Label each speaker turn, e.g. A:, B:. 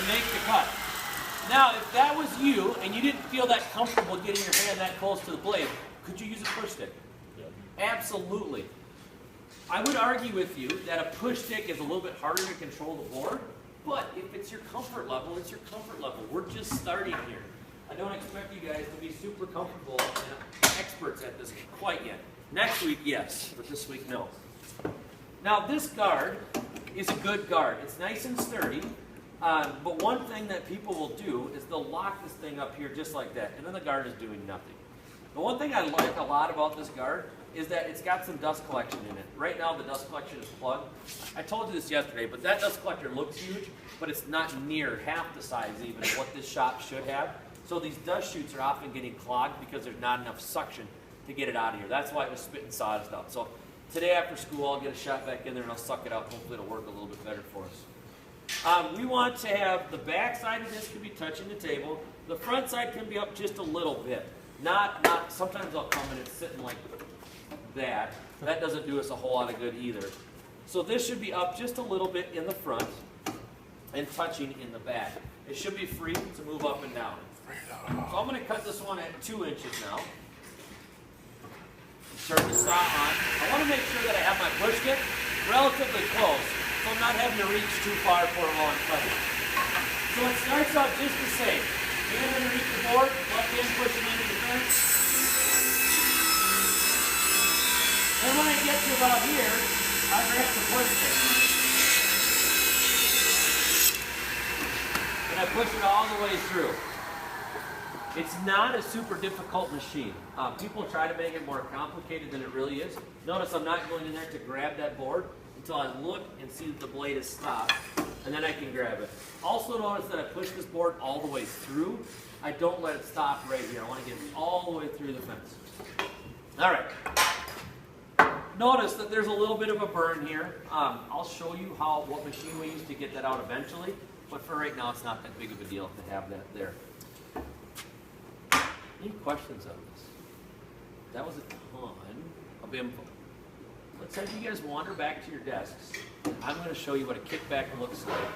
A: to make the cut. Now, if that was you and you didn't feel that comfortable getting your hand that close to the blade, could you use a push stick?
B: Yeah.
A: Absolutely. I would argue with you that a push stick is a little bit harder to control the board, but if it's your comfort level, it's your comfort level. We're just starting here. I don't expect you guys to be super comfortable and experts at this quite yet. Next week, yes, but this week, no. Now, this guard is a good guard. It's nice and sturdy, but one thing that people will do is they'll lock this thing up here just like that, and then the guard is doing nothing. The one thing I like a lot about this guard is that it's got some dust collection in it. Right now, the dust collection is plugged. I told you this yesterday, but that dust collector looks huge, but it's not near half the size even of what this shop should have. So these dust chutes are often getting clogged because there's not enough suction to get it out of here. That's why it was spitting sawdust out. So today after school, I'll get a shot back in there and I'll suck it out. Hopefully it'll work a little bit better for us. We want to have the back side of this can be touching the table. The front side can be up just a little bit. Not. Sometimes I'll come and it's sitting like that. That doesn't do us a whole lot of good either. So this should be up just a little bit in the front and touching in the back. It should be free to move up and down. So I'm going to cut this one at 2 inches now. Turn the saw on. I want to make sure that I have my push stick relatively close, so I'm not having to reach too far for a long cut. So it starts out just the same. Hand underneath the board, left hand pushing into the fence. And when I get to about here, I grab the push stick. And I push it all the way through. It's not a super difficult machine. People try to make it more complicated than it really is. Notice I'm not going in there to grab that board until I look and see that the blade is stopped, and then I can grab it. Also notice that I push this board all the way through. I don't let it stop right here. I want to get it all the way through the fence. All right. Notice that there's a little bit of a burn here. I'll show you what machine we use to get that out eventually, but for right now it's not that big of a deal to have that there. Any questions on this? That was a ton of info. Let's have you guys wander back to your desks. I'm going to show you what a kickback looks like.